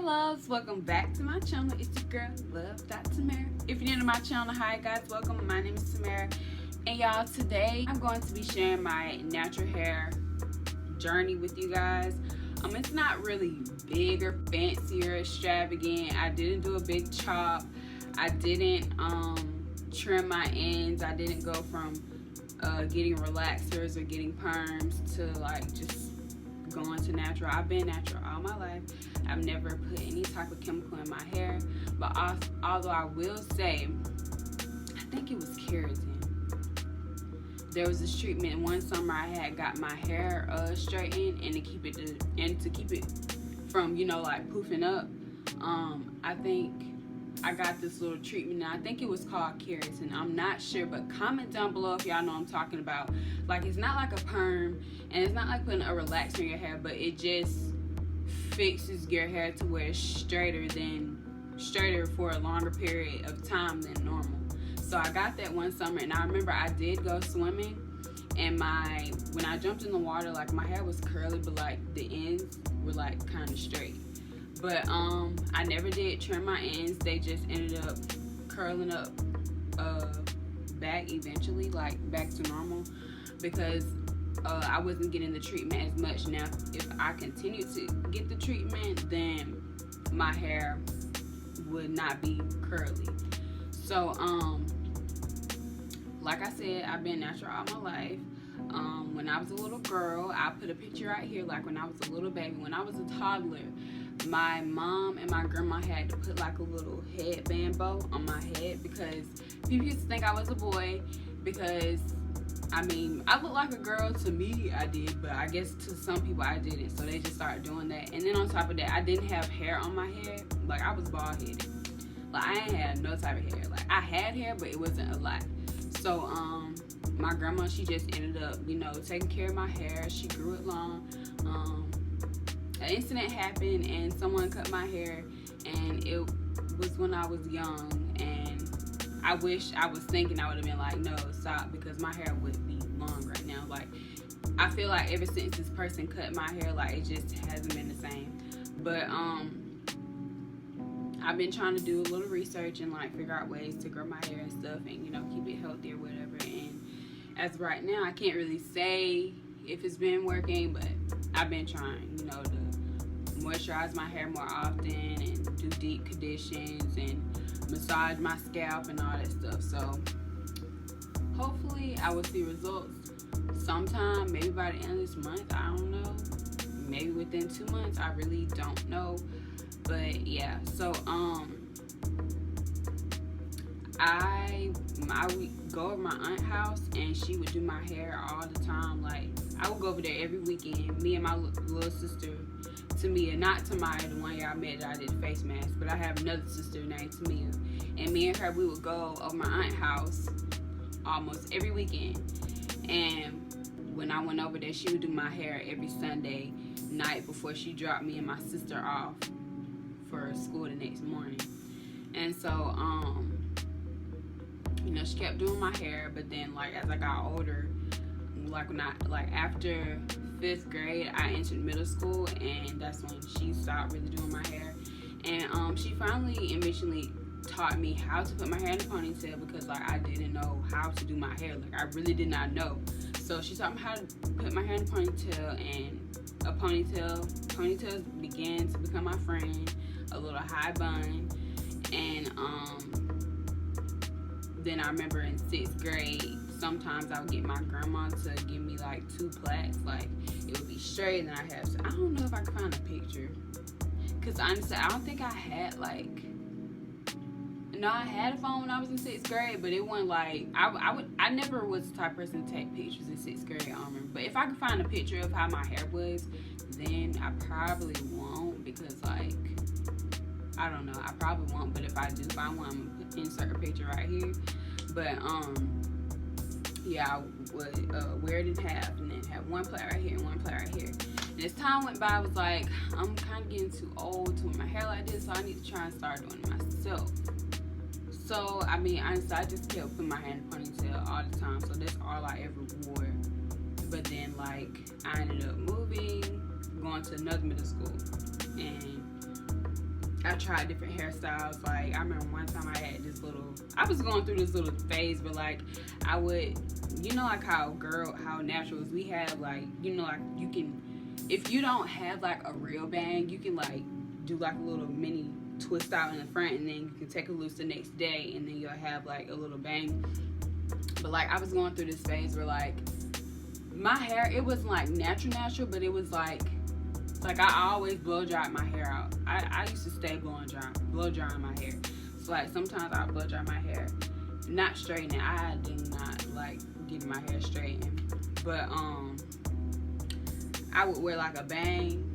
loves, welcome back to my channel. It's your girl Love.Tamara. If you're new to my channel, hi guys, welcome. My name is Tamara, and y'all, today I'm going to be sharing my natural hair journey with you guys. It's not really big or fancy or extravagant. I didn't do a big chop. I didn't trim my ends. I didn't go from getting relaxers or getting perms to like just going to natural. I've been natural all my life. I've never put any type of chemical in my hair, but although I will say, I think it was keratin. There was this treatment one summer I had got my hair straightened, and to keep it from, you know, like poofing up. I think I got this little treatment, and I think it was called keratin. I'm not sure, but comment down below if y'all know what I'm talking about. Like, it's not like a perm, and it's not like putting a relaxer in your hair, but it just fixes your hair to where it's straighter for a longer period of time than normal. So I got that one summer, and I remember I did go swimming, and when I jumped in the water, like, my hair was curly, but like the ends were like kind of straight. But I never did trim my ends. They just ended up curling up back eventually, like back to normal, because I wasn't getting the treatment as much. Now, if I continued to get the treatment, then my hair would not be curly. So, like I said, I've been natural all my life. When I was a little girl, I put a picture right here, like when I was a little baby. When I was a toddler, my mom and my grandma had to put like a little headband bow on my head because people used to think I was a boy, because I mean, I look like a girl. To me, I did, but I guess to some people I didn't, so they just started doing that. And then on top of that, I didn't have hair on my head. Like, I was bald headed. Like, I ain't had no type of hair. Like, I had hair, but it wasn't a lot. So my grandma, she just ended up, you know, taking care of my hair. She grew it long. An incident happened, and someone cut my hair, and it was when I was young, and I wish I was thinking I would have been like, no, stop, because my hair would be long right now. Like, I feel like ever since this person cut my hair, like, it just hasn't been the same. But I've been trying to do a little research and like figure out ways to grow my hair and stuff, and, you know, keep it healthy or whatever. And as of right now, I can't really say if it's been working, but I've been trying, you know, to moisturize my hair more often and do deep conditions and massage my scalp and all that stuff. So hopefully I will see results sometime, maybe by the end of this month. I don't know, maybe within 2 months. I really don't know. But yeah, so I would go over my aunt's house, and she would do my hair all the time. Like, I would go over there every weekend, me and my little sister Tamia, not Tamaya, the one y'all met that I did the face mask, but I have another sister named Tamia, and me and her, we would go over my aunt's house almost every weekend. And when I went over there, she would do my hair every Sunday night before she dropped me and my sister off for school the next morning. And so you know, she kept doing my hair. But then, like, as I got older, like after 5th grade, I entered middle school, and that's when she stopped really doing my hair. And she finally eventually taught me how to put my hair in a ponytail, because like I didn't know how to do my hair. Like, I really did not know. So she taught me how to put my hair in a ponytail, and a ponytails began to become my friend. A little high bun. And then I remember in 6th grade, sometimes I would get my grandma to give me like 2 plaits. Like, it would be straight, and I don't know if I can find a picture, because honestly I don't think I had like, no, I had a phone when I was in 6th grade, but it wasn't like, I never was the type of person to take pictures in 6th grade. I don't remember. But if I could find a picture of how my hair was, then I probably won't, because like, I don't know, I probably won't. But if I do find one, I'm gonna insert a picture right here. But yeah, I would wear it in half, and then have one plait right here and one plait right here. And as time went by, I was like, I'm kind of getting too old to wear my hair like this, so I need to try and start doing it myself. So I mean, I just kept putting my hair in a ponytail all the time. So that's all I ever wore. But then, like, I ended up moving, going to another middle school, and I tried different hairstyles. Like I remember one time I had this little, I was going through this little phase, but like I would, you know, like how naturals we have, like, you know, like you can, if you don't have like a real bang, you can like do like a little mini twist out in the front, and then you can take it loose the next day, and then you'll have like a little bang. But like I was going through this phase where like my hair, it wasn't like natural, but it was like I always blow dry my hair out. I used to stay blow drying my hair. So like sometimes I blow dry my hair, not straightening. I did not like getting my hair straightened, but I would wear like a bang.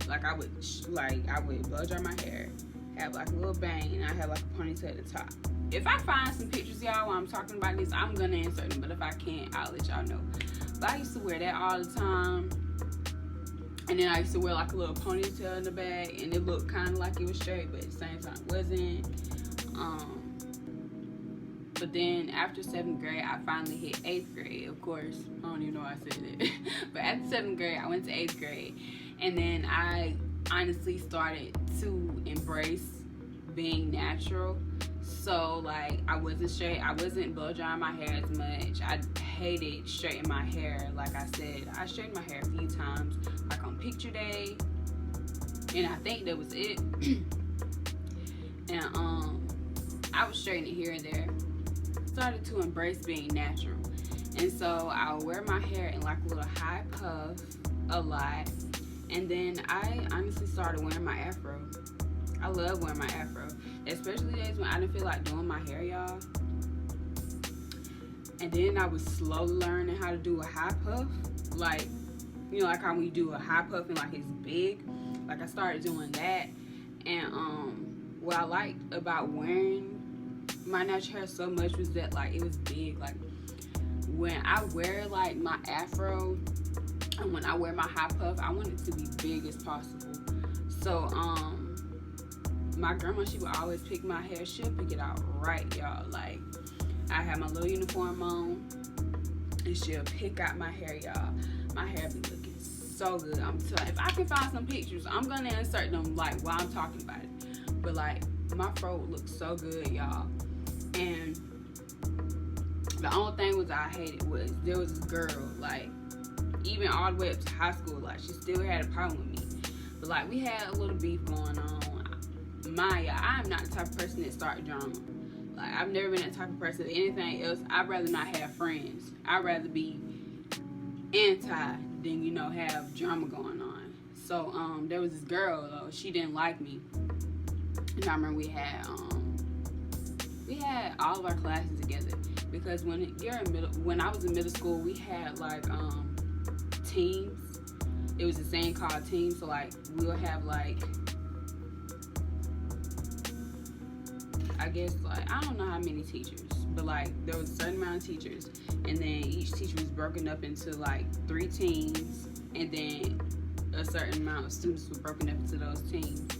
Like I would blow dry my hair, have like a little bang, and I have like a ponytail at the top. If I find some pictures, y'all, while I'm talking about this, I'm gonna insert them. But if I can't, I'll let y'all know. But I used to wear that all the time. And then I used to wear like a little ponytail in the back, and it looked kind of like it was straight, but at the same time it wasn't. But then after 7th grade, I finally hit 8th grade. Of course, I don't even know why I said it. But after 7th grade, I went to 8th grade. And then I honestly started to embrace being natural. So like I wasn't blow drying my hair as much. I hated straightening my hair. Like I said, I straightened my hair a few times, like on picture day, and I think that was it. And I was straightening it here and there. Started to embrace being natural, and so I would wear my hair in like a little high puff a lot. And then I honestly started wearing my afro. I love wearing my afro, especially days when I didn't feel like doing my hair, y'all. And then I was slowly learning how to do a high puff, like, you know, like how when you do a high puff and like it's big. Like I started doing that. And what I liked about wearing my natural hair so much was that like it was big. Like when I wear like my afro and when I wear my high puff, I want it to be big as possible. So my grandma, she would always pick my hair. She'll pick it out right, y'all. Like I have my little uniform on, and she'll pick out my hair, y'all. My hair be looking so good. I'm telling you, if I can find some pictures, I'm gonna insert them like while I'm talking about it. But like my fro looks so good, y'all. And the only thing was I hated was there was this girl, like even all the way up to high school, like she still had a problem with me. But like we had a little beef going on. Maya, I'm not the type of person that start drama. Like I've never been that type of person. Anything else, I'd rather not have friends. I'd rather be anti than, you know, have drama going on. So there was this girl though, she didn't like me. And I remember we had all of our classes together, because when I was in middle school, we had like teams. It was a thing called teams. So like we would have like, I guess like I don't know how many teachers, but like there was a certain amount of teachers, and then each teacher was broken up into like 3 teams, and then a certain amount of students were broken up into those teams.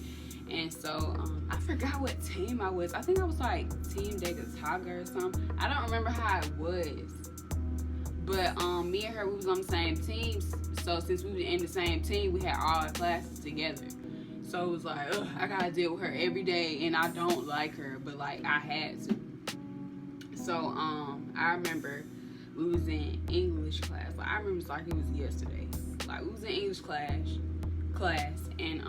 And so I forgot what team I was. I think I was like Team Degataga or something. I don't remember how it was, but me and her, we was on the same team. So since we were in the same team, we had all our classes together. So it was like, ugh, I gotta deal with her every day, and I don't like her, but like I had to. So I remember we was in English class. Like I remember it's like it was yesterday. Like we was in English class, and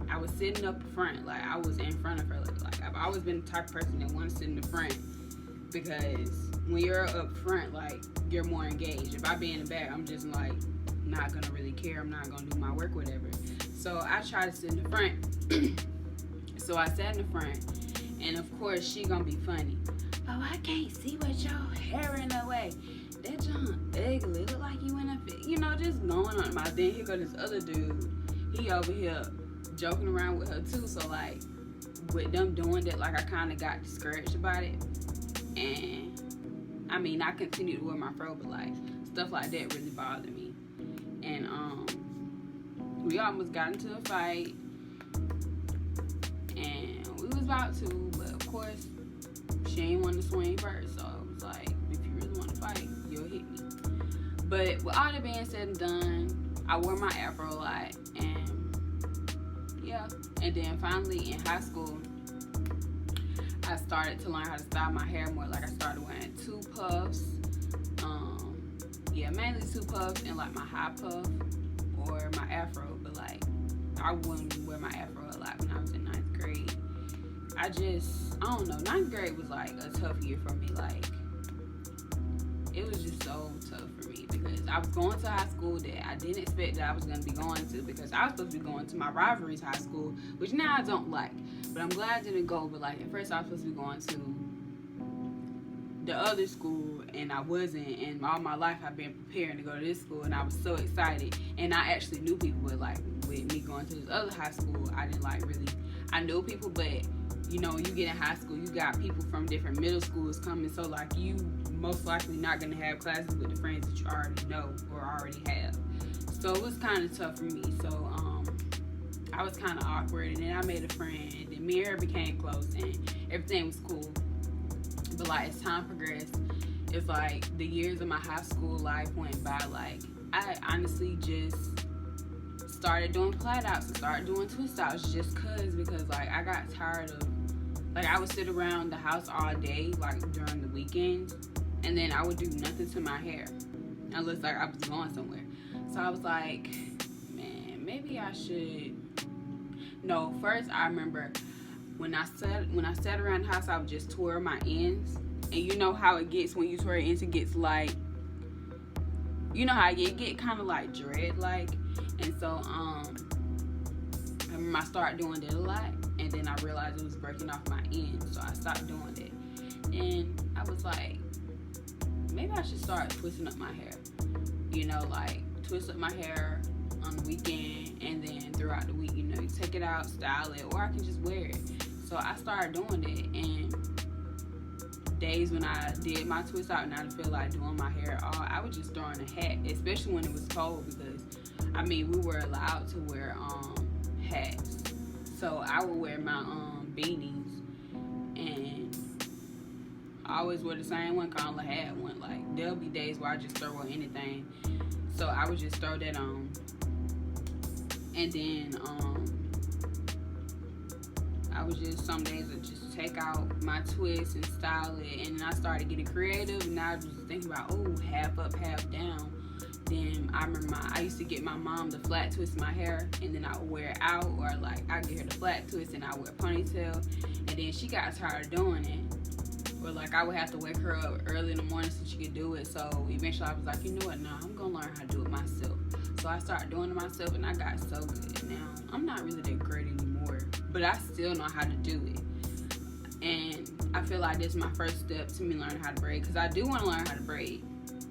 I was sitting up front. Like I was in front of her. Like I've always been the type of person that wants to sit in the front, because when you're up front, like you're more engaged. If I be in the back, I'm just like not gonna really care. I'm not gonna do my work, whatever. So I tried to sit in the front. So I sat in the front, and of course she gonna be funny. Oh, I can't see what your hair in the way. That John ugly. Look like you in a fit. You know, just going on my. Then here go this other dude. He over here joking around with her too. So like with them doing that, like I kind of got discouraged about it. And I mean, I continued to wear my fro, but like stuff like that really bothered me. And we almost got into a fight, and we was about to, but of course she ain't want to swing first. So it was like, if you really want to fight, you'll hit me. But with all that being said and done, I wore my afro a lot, and yeah. And then finally in high school, I started to learn how to style my hair more. Like I started wearing 2 puffs. Yeah, mainly 2 puffs and like my high puff or my afro. But like I wouldn't wear my afro a lot when I was in 9th grade. I don't know. 9th grade was like a tough year for me. Like it was just so tough for me because I was going to high school that I didn't expect that I was going to be going to, because I was supposed to be going to my rivalry's high school, which now I don't like. But I'm glad I didn't go. But like at first I was supposed to be going to the other school and I wasn't, and all my life I've been preparing to go to this school and I was so excited, and I actually knew people, but like with me going to this other high school I didn't like really, I knew people, but you know when you get in high school you got people from different middle schools coming, so like you most likely not going to have classes with the friends that you already know or already have, so it was kind of tough for me. So I was kind of awkward, and then I made a friend, and then me and her became close and everything was cool. But like as time progressed, it's like the years of my high school life went by. Like I honestly just started doing flat outs and started doing twist outs because like I got tired of, like I would sit around the house all day like during the weekends, and then I would do nothing to my hair unless like I was going somewhere. So I was like, man, maybe I should. No, first I remember when I sat around the house, I would just twirl my ends. And you know how it gets when you twirl ends, it gets like, you know how it get kind of like dread like. And so I remember I started doing that a lot, and then I realized it was breaking off my ends, so I stopped doing it. And I was like, maybe I should start twisting up my hair. You know, like twist up my hair on the weekend, and then throughout the week, you know, you take it out, style it, or I can just wear it. So I started doing it, and days when I did my twist out and I didn't feel like doing my hair at all, I would just throw in a hat, especially when it was cold, because I mean we were allowed to wear hats. So I would wear my beanies, and I always wear the same one, called a hat one. Like there'll be days where I just throw on anything, so I would just throw that on. And then I would just, some days I'd just take out my twist and style it, and then I started getting creative, and I was thinking about, oh, half up, half down. Then I remember I used to get my mom to flat twist my hair, and then I would wear it out, or like I get her to flat twist and I wear a ponytail, and then she got tired of doing it. Or like I would have to wake her up early in the morning so she could do it. So eventually I was like, you know what, nah, I'm gonna learn how to do it myself. So I started doing it myself, and I got so good. Now I'm not really that great anymore, but I still know how to do it. And I feel like this is my first step to me learning how to braid, because I do want to learn how to braid.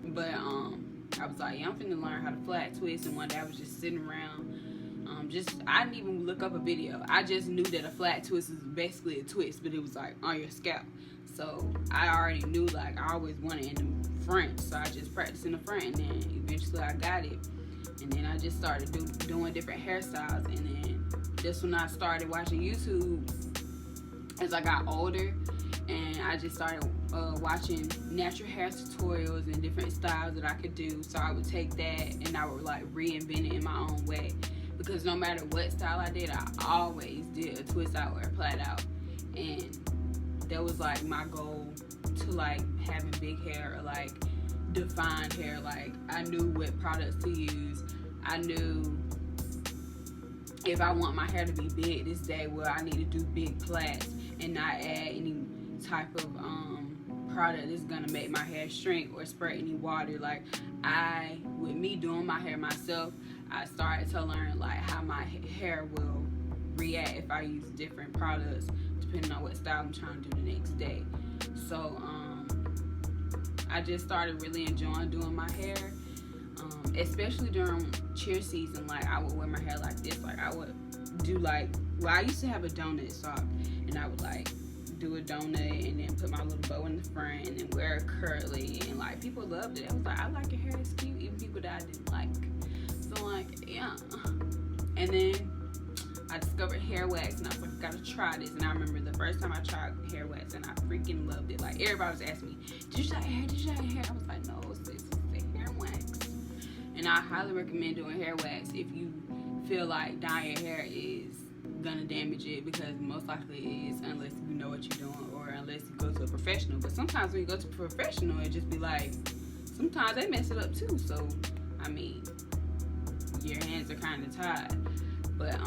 But I was like, yeah, I'm finna learn how to flat twist. And one day I was just sitting around, I didn't even look up a video. I just knew that a flat twist is basically a twist, but it was like on your scalp. So I already knew, like I always wanted in the front, so I just practiced in the front, and then eventually I got it. And then I just started doing different hairstyles, and then that's when I started watching YouTube as I got older, and I just started watching natural hair tutorials and different styles that I could do. So I would take that and I would like reinvent it in my own way, because no matter what style I did, I always did a twist out or a plait out, and that was like my goal to like having big hair or like defined hair. Like I knew what products to use. I knew if I want my hair to be big this day, well, I need to do big plaits and not add any type of product that's gonna make my hair shrink or spray any water. Like with me doing my hair myself, I started to learn like how my hair will react if I use different products depending on what style I'm trying to do the next day. So I just started really enjoying doing my hair, especially during cheer season. Like I would wear my hair like this. Like I would do like, well, I used to have a donut sock, and I would like do a donut and then put my little bow in the front and then wear it curly, and like people loved it. I was like, I like your hair, it's cute, even people that I didn't like. So like, yeah. And then I discovered hair wax, and I was like, I gotta try this. And I remember the first time I tried hair wax, and I freaking loved it. Like everybody was asking me, did you try hair? Did you try hair? I was like, no, sis, it's hair wax. And I highly recommend doing hair wax if you feel like dyeing your hair is gonna damage it, because most likely it is, unless you know what you're doing or unless you go to a professional. But sometimes when you go to a professional, it just be like, sometimes they mess it up too. So I mean, your hands are kind of tied. But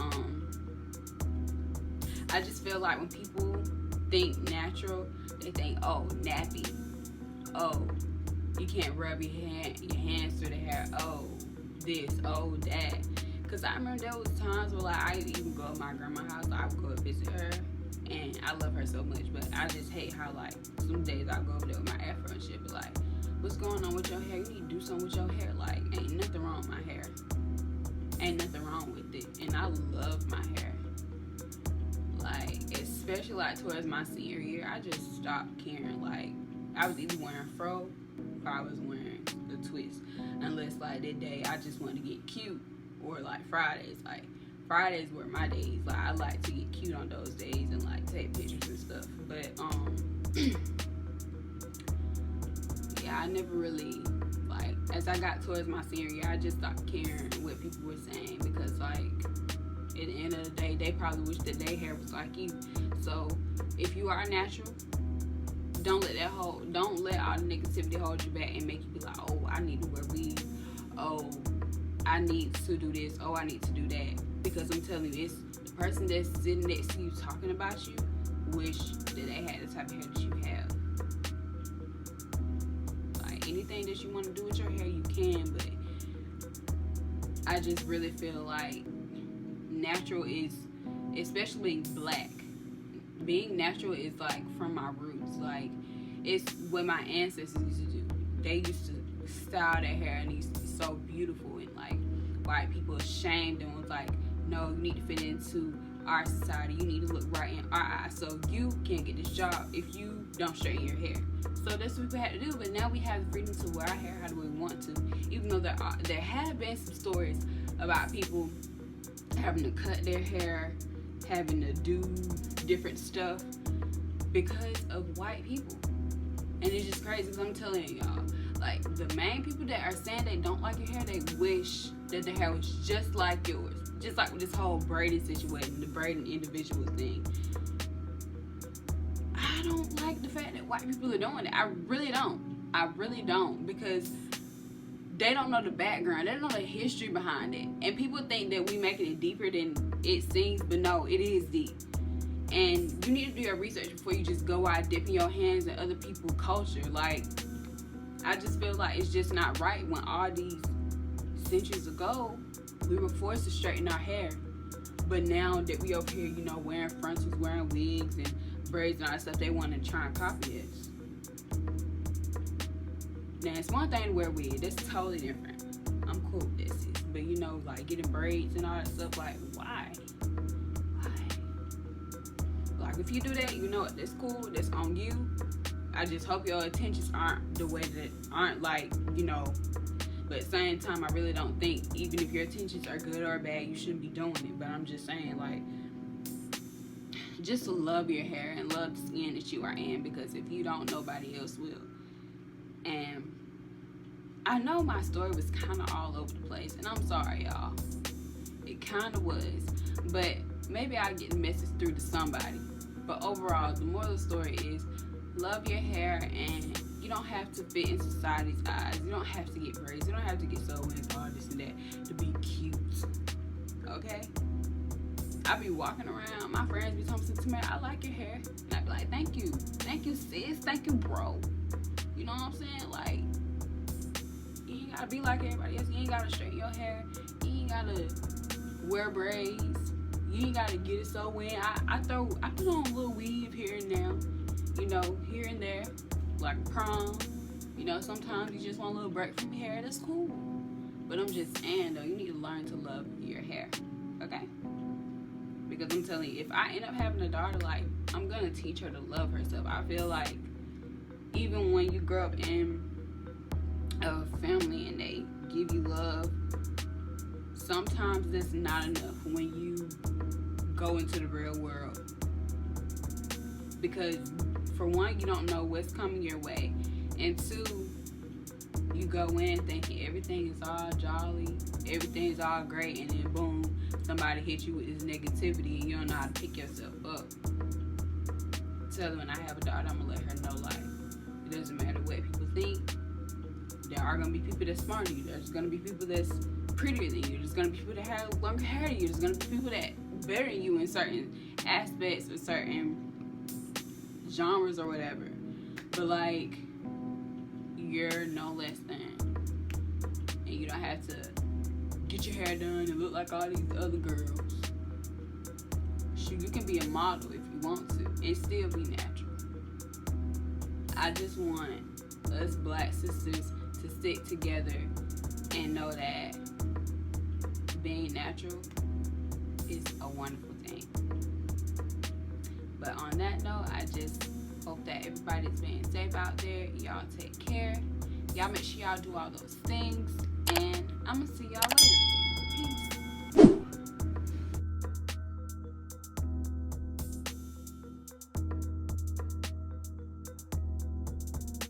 I just feel like when people think natural, they think, oh, nappy, oh, you can't rub your hands through the hair, oh, this, oh, that. Because I remember there was times where, like, I even go to my grandma's house, I would go and visit her, and I love her so much, but I just hate how, like, some days I go over there with my afro and shit, but like, what's going on with your hair? You need to do something with your hair. Like, ain't nothing wrong with my hair. Ain't nothing wrong with it. And I love my hair. Like, especially like towards my senior year, I just stopped caring. Like, I was either wearing fro or I was wearing the twist. Unless like that day I just wanted to get cute, or like Fridays. Like, Fridays were my days. Like, I like to get cute on those days and like take pictures and stuff. But yeah, I never really, like, as I got towards my senior year, I just stopped caring what people were saying, because like, at the end of the day, they probably wish that their hair was like you. So if you are natural, don't let all the negativity hold you back and make you be like, oh, I need to wear weave, oh, I need to do this, oh, I need to do that. Because I'm telling you, it's the person that's sitting next to you talking about you wish that they had the type of hair that you have. Like, anything that you want to do with your hair, you can, but I just really feel like natural is, especially being black, being natural is like from my roots. Like, it's what my ancestors used to do. They used to style their hair and it used to be so beautiful, and like, white people shamed and was like, no, you need to fit into our society, you need to look right in our eyes, so you can't get this job if you don't straighten your hair. So that's what we had to do. But now we have the freedom to wear our hair how do we want to, even though there have been some stories about people having to cut their hair, having to do different stuff because of white people. And it's just crazy, because I'm telling y'all, like, the main people that are saying they don't like your hair, they wish that their hair was just like yours. Just like with this whole braiding situation, the braiding individuals thing. I don't like the fact that white people are doing it. I really don't, because they don't know the background. They don't know the history behind it. And people think that we making it deeper than it seems, but no, it is deep. And you need to do your research before you just go out dipping your hands in other people's culture. Like, I just feel like it's just not right when all these centuries ago, we were forced to straighten our hair. But now that we over here, wearing frontals, wearing wigs and braids and all that stuff, they want to try and copy us. Now, it's one thing to wear wigs. That's totally different. I'm cool with this. But, like, getting braids and all that stuff, like, why? Like, if you do that, that's cool. That's on you. I just hope your intentions aren't the way that aren't like, But at the same time, I really don't think, even if your intentions are good or bad, you shouldn't be doing it. But I'm just saying, like, just to love your hair and love the skin that you are in, because if you don't, nobody else will. And I know my story was kind of all over the place, and I'm sorry, y'all. It kind of was. But maybe I'll get the message through to somebody. But overall, the moral of the story is, love your hair, and you don't have to fit in society's eyes. You don't have to get braids. You don't have to get sew-ins, all this and that to be cute. Okay? I be walking around, my friends be telling me, Tamara, I like your hair. And I be like, thank you. Thank you, sis. Thank you, bro. You know what I'm saying? Like, you ain't gotta be like everybody else. You ain't gotta straighten your hair. You ain't gotta wear braids. You ain't gotta get it sewn in. I put on a little weave here and there. Here and there. Like a prom, sometimes you just want a little break from your hair. That's cool. But I'm just saying, though, you need to learn to love your hair, okay? Because I'm telling you, if I end up having a daughter, like, I'm gonna teach her to love herself. I feel like even when you grow up in a family and they give you love, sometimes that's not enough when you go into the real world. Because for one, you don't know what's coming your way, and two, you you go in thinking everything is all jolly, everything is all great, and then boom, somebody hits you with this negativity and you don't know how to pick yourself up. Tell her when I have a daughter, I'm going to let her know, like, it doesn't matter what people think. There are going to be people that's smarter than you. There's going to be people that's prettier than you. There's going to be people that have longer hair than you. There's going to be people that better than you in certain aspects or certain genres or whatever. But, like, you're no less than. And you don't have to get your hair done and look like all these other girls. Shoot, you can be a model if you want to and still be natural. I just want us black sisters to stick together and know that being natural is a wonderful thing. But on that note, I just hope that everybody's being safe out there. Y'all take care. Y'all make sure y'all do all those things. And I'm going to see y'all later.